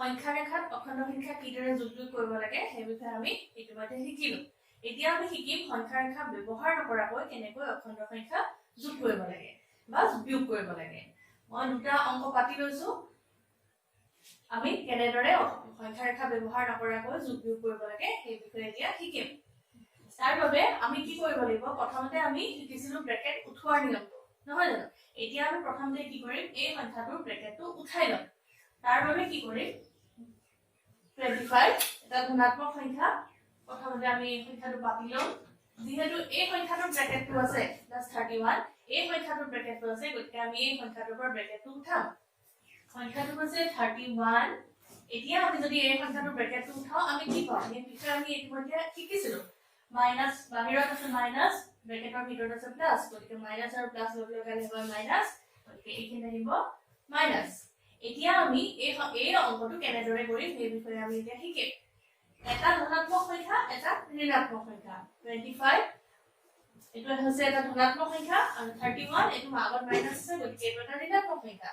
সংখ্যা ৰেখাত অখণ্ড সংখ্যা কিদৰে যোগ কৰিব লাগে সেই বিষয়ে আমি ইতিমধ্যে শিকিলো এতিয়া আমি শিকিম সংখ্যা ৰেখা ব্যৱহাৰ নকৰাকৈ কেনেকৈ অখণ্ড সংখ্যা যোগ কৰিব লাগে বা বিয়োগ কৰিব লাগে মই দুটা অংক পাতি লৈছো আমি কেনেদৰে সংখ্যা ৰেখা ব্যৱহাৰ নকৰাকৈ যোগ বিয়োগ কৰিব লাগে সেই বিষয়ে এতিয়া শিকিম তাৰ বাবে আমি কি কৰিব লাগিব প্ৰথমতে আমি শিকিছিলো ব্ৰেকেট উঠোৱাৰ নিয়মটো নহয় জানো এতিয়া আমি প্ৰথমতে কি কৰিম এই সংখ্যাটোৰ ব্ৰেকেটটো উঠাই লম তাৰ বাবে কি কৰিম 25 এটা ধনাত্মক সংখ্যা প্ৰথমতে আমি এই সংখ্যাটো পাতি লম যেহেতু এই সংখ্যাটোৰ ব্ৰেকেটটো আছে +31 এই সংখ্যাটোৰ ব্ৰেকেটটো আছে গতিকে আমি এই সংখ্যাটোৰ পৰা ব্ৰেকেটটো উঠাম সংখ্যাটো আছে 31 এতিয়া আমি যদি এই সংখ্যাটোৰ ব্ৰেকেটটো উঠাও আমি কি পাম এই বিষয়ে আমি ইতিমধ্যে শিকিছিলো মাইনাস বাহিৰত আছে মাইনাস ব্ৰেকেটৰ ভিতৰত আছে প্লাস গতিকে মাইনাস আৰু প্লাস লগালে হয় মাইনাস গতিকে এইখিনি আহিব মাইনাস এতিয়া আমি এই অংকটো কেনেদৰে কৰিম এই বিষয়ে আমি এতিয়া শিকিম এটা ধনাত্মক সংখ্যা এটা ঋণাত্মক সংখ্যা 25 এটো হৈছে এটা ধনাত্মক সংখ্যা আৰু 31 এটো আগত মাইনাস আছে গতিকে এটো এটা ঋণাত্মক সংখ্যা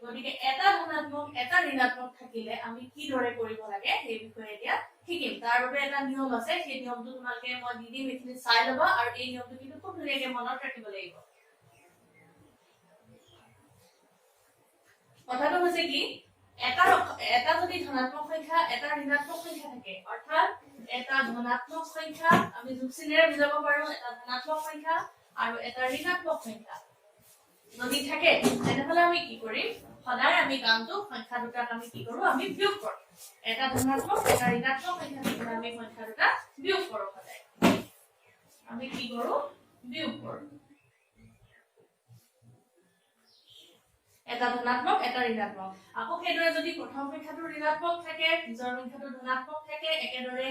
গতিকে এটা ধনাত্মক এটা ঋণাত্মক থাকিলে আমি কি দৰে কৰিব লাগে এই বিষয়ে এতিয়া শিকিম তাৰ বাবে এটা নিয়ম আছে সেই নিয়মটো তোমালোকে মই দিদিম এখিনি চাই লবা আৰু এই নিয়মটো কিন্তু খুব ধুনীয়াকৈ মনত ৰাখিব লাগিব কথাটো হৈছে কি এটা যদি ধনাত্মক সংখ্যা এটা ঋণাত্মক সংখ্যা থাকে অৰ্থাৎ এটা ধনাত্মক সংখ্যা আমি যোগচিনেৰে বুজাব পাৰো এটা ধনাত্মক সংখ্যা আৰু এটা ঋণাত্মক সংখ্যা যদি থাকে তেনেহলে আমি কি কৰিম সদায় আমি কামটো সংখ্যা দুটাক আমি কি কৰো আমি বিয়োগ কৰো এটা ধনাত্মক এটা ঋণাত্মক সংখ্যা থাকিলে আমি সংখ্যা দুটা বিয়োগ কৰো সদায় আমি কি কৰো বিয়োগ কৰো এটা ধনাত্মক এটা ঋণাত্মক আকৌ সেইদৰে যদি প্ৰথম সংখ্যাটো ঋণাত্মক থাকে পিছৰ সংখ্যাটো ধনাত্মক থাকে একেদৰে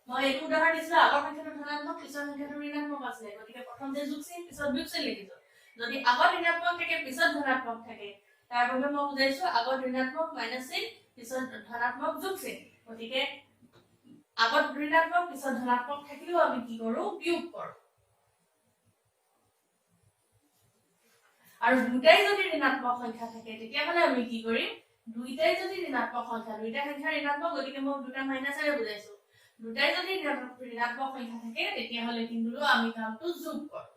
মই এই উদাহৰণ দিছিলো আগৰ সংখ্যাটো ধনাত্মক পিছৰ সংখ্যাটো ঋণাত্মক আছে গতিকে প্ৰথমতে যোগচিন পিছত বিয়োগচিন লিখিছো যদি আগত ঋণাত্মক থাকে পিছত ধনাত্মক থাকে তাৰ বাবে মই বুজাইছো আগত ঋণাত্মক মাইনাস চিন পিছত ধনাত্মক যোগচিন গতিকে আগত ঋণাত্মক পিছত ধনাত্মক থাকিলেও আমি কি কৰো বিয়োগ কৰো আৰু দুটাই যদি ঋণাত্মক সংখ্যা থাকে তেতিয়া হলে আমি কি কৰিম দুইটাই যদি ঋণাত্মক সংখ্যা দুইটা সংখ্যা ঋণাত্মক গতিকে মই দুটা মাইনাসৰে বুজাইছো দুটাই যদি ঋণাত্মক সংখ্যা থাকে তেতিয়া হলে কিন্তু আমি কামটো যোগ কৰো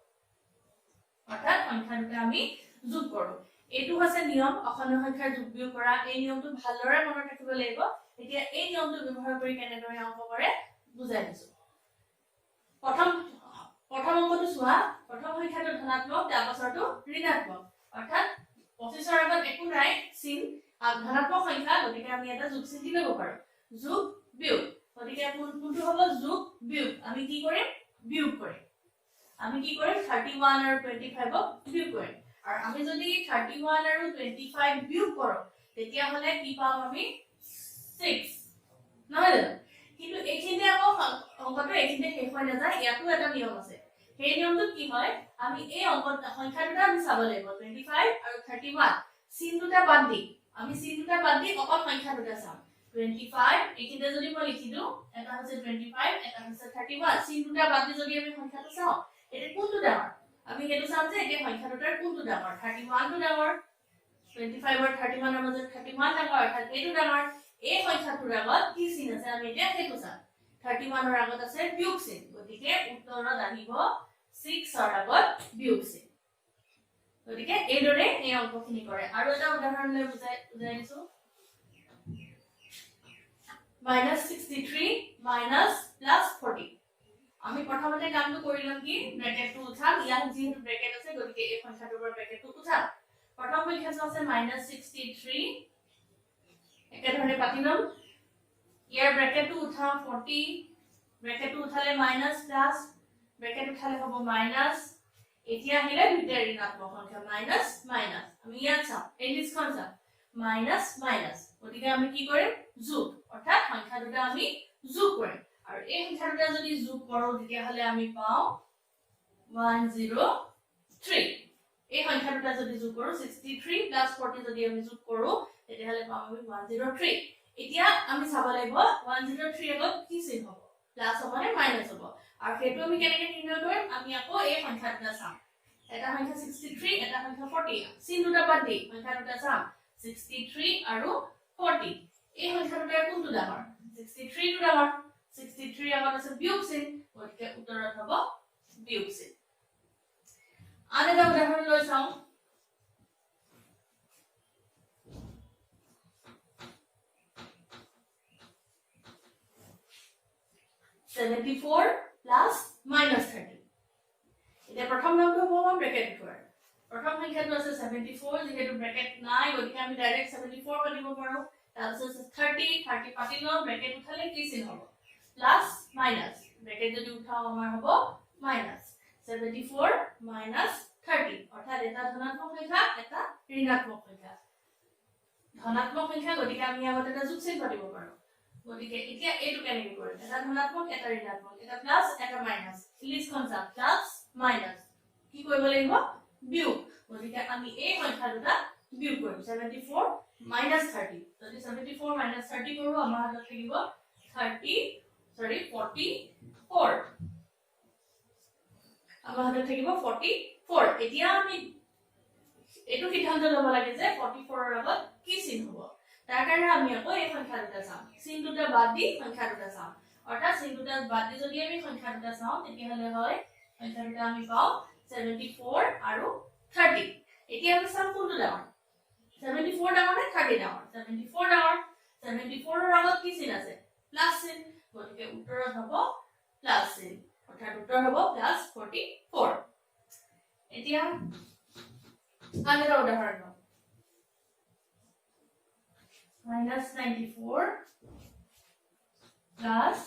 অৰ্থাৎ সংখ্যা দুটা আমি যোগ কৰো এটো আছে নিয়ম অখণ্ড সংখ্যাৰ যোগ বিয়োগ কৰা এই নিয়মটো ভালদৰে মনত ৰাখিব লাগিব এতিয়া এই নিয়মটো ব্যৱহাৰ কৰি কেনেদৰে অংক কৰে বুজাই দিছো প্ৰথম অংকটো চোৱা প্ৰথম সংখ্যাটো ধনাত্মক তাৰ পাছৰটো ঋণাত্মক অৰ্থাৎ 25 ৰ আগত একো নাই চিন ধনাত্মক সংখ্যা গতিকে আমি এটা যোগ চিন দিব পাৰো যোগ বিয়োগ গতিকে কোনটো হ'ব যোগ বিয়োগ আমি কি কৰিম বিয়োগ কৰিম আমি কি কৰিম 31 আৰু 25 ক বিয়োগ কৰিম আৰু আমি যদি 31 আৰু 25 বিয়োগ কৰো তেতিয়া হলে কি পাম আমি 6 নহয় জানো কিন্তু এইখিনিতে আকৌ অংকটো এইখিনিতে শেষ হৈ নাযায় ইয়াতো এটা নিয়ম আছে সেই নিয়মটো কি হয় আমি এই অংক সংখ্যা দুটা আমি চাব লাগিব 25 আৰু 31 চিন দুটা বাদ দি আমি চিন দুটা বাদ দি অকল সংখ্যা দুটা চাম 25 এইখিনিতে যদি মই লিখি দিও এটা হৈছে 25 এটা হৈছে 31 চিন দুটা বাদ দি যদি আমি সংখ্যাটো চাও এটা কোনটো ডাঙৰ আমি হেতু চাম যে এই সংখ্যা দুটাৰ কোনটো ডাঙৰ 31 টো ডাঙৰ 25 আৰু 31 ৰ মাজত 31 ডাঙৰ অৰ্থাৎ এইটো ডাঙৰ এই সংখ্যাটোৰ আগত কি চিন আছে আমি এতিয়া হেতু চাম 31 ৰ আগত আছে বিয়োগ চিন গতিকে উত্তৰত আহিব 6 ৰ আগত বিয়োগ চিন গতিকে এইদৰে এই অংকখিনি কৰে আৰু এটা উদাহৰণ লৈ বুজাই দিছো -63 +40 আমি প্ৰথমতে কামটো কৰিলাম কি ব্ৰেকেটটো উঠাম ইয়াত যেহেতু ব্ৰেকেট আছে গতিকে এই সংখ্যাটোৰ পৰা ব্ৰেকেটটো উঠাম প্ৰথম সংখ্যাটো আছে -63 একেধৰণে পাতি লম ইয়াৰ ব্ৰেকেটটো উঠাম 40 ব্ৰেকেটটো উঠালে মাইনাস প্লাস ব্ৰেকেট উঠালে হ'ব মাইনাস এতিয়া আহিলে দুটা ঋণাত্মক সংখ্যা মাইনাস মাইনাস আমি ইয়াত চাম এই লিষ্টখন চাম মাইনাস মাইনাস গতিকে আমি কি কৰিম যোগ অৰ্থাৎ সংখ্যা দুটা আমি যোগ কৰিম আৰু এই সংখ্যা দুটা যদি যোগ কৰো তেতিয়া হলে আমি পাও 103 এই সংখ্যা দুটা যদি যোগ কৰো 63 + 40 যদি আমি যোগ কৰো তেতিয়া হলে পাম আমি 103 এতিয়া আমি চাব লাগিব 103 আগত কি চিন হ'ব প্লাস হ'ব নে মাইনাস হ'ব আৰু হেতু আমি কেনেকৈ নিৰ্ণয় কৰিম আমি আকৌ এই সংখ্যা দুটা চাম এটা সংখ্যা 63 এটা সংখ্যা 40 চিন দুটা বাদ দি সংখ্যা দুটা চাম 63 আৰু 40 এই সংখ্যা দুটাৰ কোনটো ডাঙৰ 63 টো ডাঙৰ 63 আগত আছে বিয়োগ চিন গতিকে উত্তৰত হ'ব বিয়োগ চিন আন এটা উদাহৰণ লৈ চাওঁ 74 plus minus 30 এটা প্ৰথম নামটো হ'ব ব্ৰেকেট থোৱাৰ প্ৰথম সংখ্যাটো আছে 74 যেহেতু ব্ৰেকেট নাই গতিকে আমি ডাইৰেক্ট 74 পাতিব পাৰো তাৰপিছত 30 30 পাতিলো ব্ৰেকেট উঠালে কি চিন হ'ব প্লাস মাইনাস ব্ৰেকেট যদি উঠাও আমাৰ হ'ব মাইনাস 74 minus 30 অৰ্থাৎ এটা ধনাত্মক সংখ্যা এটা ঋণাত্মক সংখ্যা ধনাত্মক সংখ্যা গতিকে আমি আগতে এটা যোগ চিন পাতিব পাৰো গতিকে এতিয়া এটো কেনেকৈ কৰিম এটা ধনাত্মক এটা ঋণাত্মক এটা প্লাস এটা মাইনাস লিষ্টখন চাম প্লাস মাইনাস কি কৰিব লাগিব বিয়োগ গতিকে আমি এই সংখ্যা দুটা বিয়োগ কৰিম 74 minus 30 যদি 74 minus 30 কৰো আমাৰ হাতত থাকিব 44 আমাৰ হাতত থাকিব 44 এতিয়া আমি এটো সিদ্ধান্ত ল'ব লাগে যে 44 ৰ আগত কি চিন হ'ব তাৰ কাৰণে আমি আকৌ এই সংখ্যা দুটা চাম চিন দুটা বাদ দি সংখ্যা দুটা চাম অৰ্থাৎ চিন দুটা বাদ দি যদি আমি সংখ্যা দুটা চাও তেতিয়াহলে হয় সংখ্যা দুটা আমি পাও 74 আৰু 30 এতিয়া আমি চাম কোনটো ডাঙৰ 74 ডাঙৰ নে 30 ডাঙৰ 74 ডাঙৰ 74 ৰ আগত কি চিন আছে প্লাস চিন গতিকে উত্তৰত হ'ব প্লাস চিন অৰ্থাৎ উত্তৰ হ'ব +44 এতিয়া আন এটা উদাহৰণ -94 plus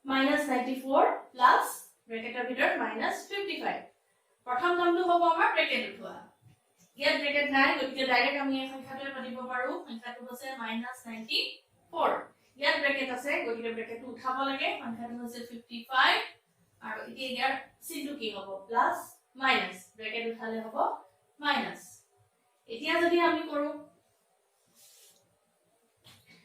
-94 plus ব্ৰেকেটৰ ভিতৰত -55 প্ৰথম নামটো হ'ব আমাৰ ব্ৰেকেট উঠোৱা ইয়াত ব্ৰেকেট নাই গতিকে ডাইৰেক্ট আমি এই সংখ্যাটো পাতিব পাৰো সংখ্যাটো হৈছে -94 ইয়াত ব্ৰেকেট আছে গতিকে ব্ৰেকেটটো উঠাব লাগে সংখ্যাটো হৈছে 55 আৰু এতিয়া ইয়াৰ চিনটো কি হ'ব প্লাস মাইনাস ব্ৰেকেট উঠালে হ'ব মাইনাস এতিয়া যদি আমি কৰো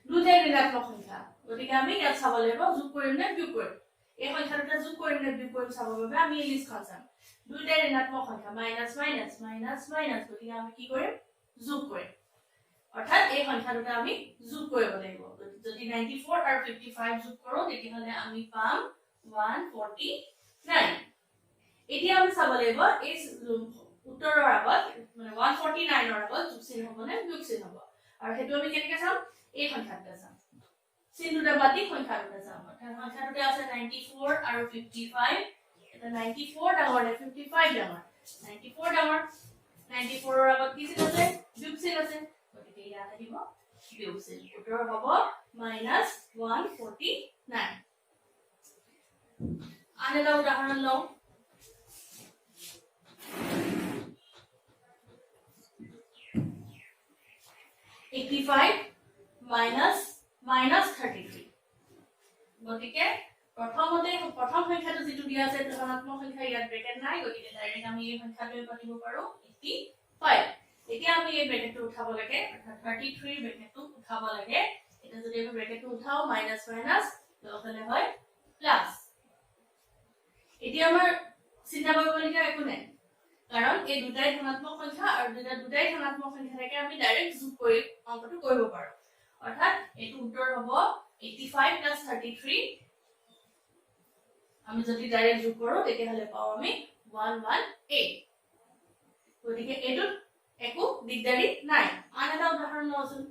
দুটাই ঋণাত্মক সংখ্যা গতিকে আমি ইয়াত চাব লাগিব যোগ কৰিম নে বিয়োগ কৰিম এই সংখ্যা দুটা যোগ কৰিম নে বিয়োগ কৰিম চাবৰ বাবে আমি এই লিষ্টখন চাম দুটাই ঋণাত্মক সংখ্যা মাইনাস মাইনাস মাইনাস মাইনাস গতিকে আমি কি কৰিম যোগ কৰিম অৰ্থাৎ এই সংখ্যা দুটা আমি যোগ কৰিব লাগিব যদি 94 আৰু 55 যোগ কৰো তেতিয়াহলে আমি পাম 149 এতিয়া আমি চাব লাগিব এই উত্তৰৰ আগত মানে 149 ৰ আগত যোগ চিন হ'ব নে বিয়োগ চিন হ'ব আৰু হেতু আমি কেনেকৈ চাম এই সংখ্যা দুটা চাম চিন দুটা বাতি সংখ্যা দুটা চাম অৰ্থাৎ সংখ্যা দুটা আছে 94 আৰু 55 এটা 94 ডাঙৰ নে 55 ডাঙৰ 94 ডাঙৰ 94 ৰ আগত কি চিন আছে বিয়োগ চিন আছে গতিকে ইয়াত আহিব বিয়োগ চিন উত্তৰ হ'ব -149 আন এটা উদাহৰণ লওঁ -85 minus -33 গতিকে প্ৰথম সংখ্যাটো যেটো দিয়া আছে ধনাত্মক সংখ্যা ইয়াত ব্ৰেকেট নাই গতিকে ডাইৰেক্ট আমি এই সংখ্যাটো পাতিব পাৰো 85 এতিয়া আমি এই ব্ৰেকেটটো উঠাব লাগে অৰ্থাৎ 33 ব্ৰেকেটটো উঠাব লাগে এটা যদি আমি ব্ৰেকেটটো উঠাও মাইনাস মাইনাস লহলে হয় প্লাস এতিয়া আমাৰ চিন্তা কৰিবলগীয়া একো নাই কাৰণ এই দুটাই ধনাত্মক সংখ্যা আৰু দুটাই ধনাত্মক সংখ্যা থাকে আমি ডাইৰেক্ট যোগ কৰি অংকটো কৰিব পাৰো অৰ্থাৎ এটো উত্তৰ হ'ব 85 + 33 আমি যদি ডাইৰেক্ট যোগ কৰো তেতিয়াহলে পাও আমি 118 গতিকে এটো একো দিগদাৰি নাই আন এটা উদাহৰণ লওঁচোন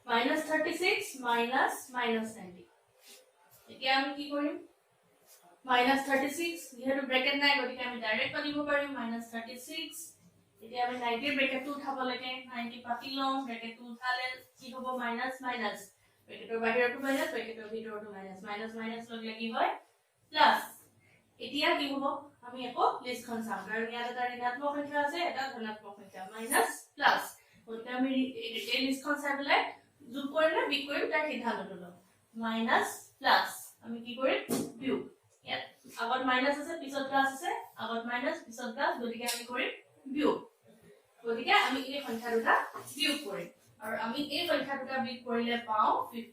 -36 minus -90 এতিয়া আমি কি কৰিম -36 যেহেতু ব্ৰেকেট নাই গতিকে আমি ডাইৰেক্ট পাতিব পাৰিম -36 এতিয়া আমি 90 ব্ৰেকেটটো উঠাব লাগে 90 পাতি লওঁ ব্ৰেকেটটো উঠালে কি হ'ব মাইনাস মাইনাস ব্ৰেকেটৰ বাহিৰটো মাইনাস ব্ৰেকেটৰ ভিতৰটো মাইনাস মাইনাস মাইনাস লগ লাগি হয় প্লাস এতিয়া কি হ'ব আমি আকৌ লিষ্টখন চাম কাৰণ ইয়াত এটা ঋণাত্মক সংখ্যা আছে এটা ধনাত্মক সংখ্যা মাইনাস প্লাস গতিকে আমি এই লিষ্টখন চাই পেলাই যোগ কৰিম না বিয়োগ কৰিম তাৰ সিদ্ধান্তটো লম মাইনাস প্লাস আমি কি কৰিম বিয়োগ ইয়াত আগত মাইনাস আছে পিছত প্লাস আছে আগত মাইনাস পিছত প্লাস গতিকে আমি কৰিম বিয়োগ গতিকে আমি এই সংখ্যা দুটা বিয়োগ কৰিম আৰু আমি এই সংখ্যা দুটা বিয়োগ কৰিলে পাও 54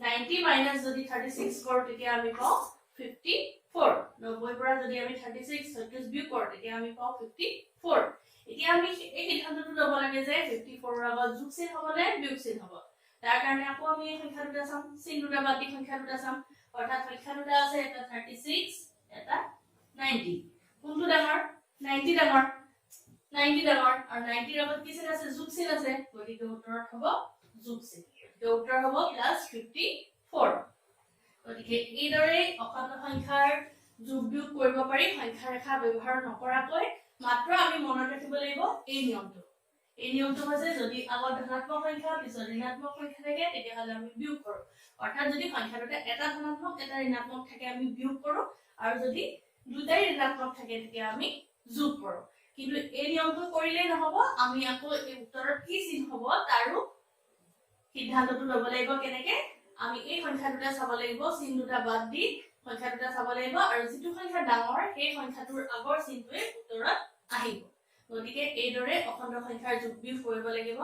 90 মাইনাস যদি 36 কৰো তেতিয়া আমি পাও 54 90 পৰা যদি আমি 36 36 বিয়োগ কৰো তেতিয়া আমি পাও 54 এতিয়া আমি এই সিদ্ধান্তটো ল'ব লাগে যে 54 ৰ আগত যোগ চিন হ'ব নে বিয়োগ চিন হ'ব তাৰ কাৰণে আকৌ আমি এই সংখ্যা দুটা চাম চিন দুটা বাদ দি সংখ্যা দুটা চাম অৰ্থাৎ সংখ্যা দুটা আছে এটা 36 এটা 90 কোনটো ডাঙৰ 90 ডাঙৰ 90 ডাঙৰ আৰু 90 ৰ আগত কি চিন আছে যোগ চিন আছে গতিকে উত্তৰত হ'ব যোগ চিন উত্তৰ হ'ব +54 গতিকে এইদৰে অখণ্ড সংখ্যাৰ যোগ বিয়োগ কৰিব পাৰি সংখ্যা ৰেখা ব্যৱহাৰ নকৰাকৈ মাত্ৰ আমি মনত ৰাখিব লাগিব এই নিয়মটো হৈছে যদি আগত ধনাত্মক সংখ্যা পিছত ঋণাত্মক সংখ্যা থাকে তেতিয়াহ'লে আমি বিয়োগ কৰো অৰ্থাৎ যদি সংখ্যা দুটা এটা ধনাত্মক এটা ঋণাত্মক থাকে আমি বিয়োগ কৰো আৰু যদি দুটাই ঋণাত্মক থাকে তেতিয়া আমি যোগ কৰো কিন্তু এই নিয়মটো কৰিলে নহব আমি আকৌ এই উত্তৰত কি চিন হ'ব তাৰো সিদ্ধান্তটো ল'ব লাগিব কেনেকে আমি এই সংখ্যা দুটা চাব লাগিব চিন দুটা বাদ দি সংখ্যা দুটা চাব লাগিব আৰু যিটো সংখ্যা ডাঙৰ সেই সংখ্যাটোৰ আগৰ চিনটোৱে উত্তৰত আহিব গতিকে এইদৰে অখণ্ড সংখ্যাৰ যোগ বিয়োগ কৰিব লাগিব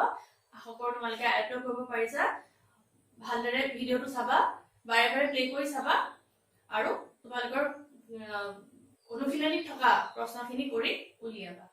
আশা কৰোঁ তোমালোকে আয়ত্ত কৰিব পাৰিছা ভালদৰে ভিডিঅটো চাবা বাৰে বাৰে প্লে কৰি চাবা আৰু তোমালোকৰ অনুশীলনীত থকা প্ৰশ্নখিনি কৰি উলিয়াবা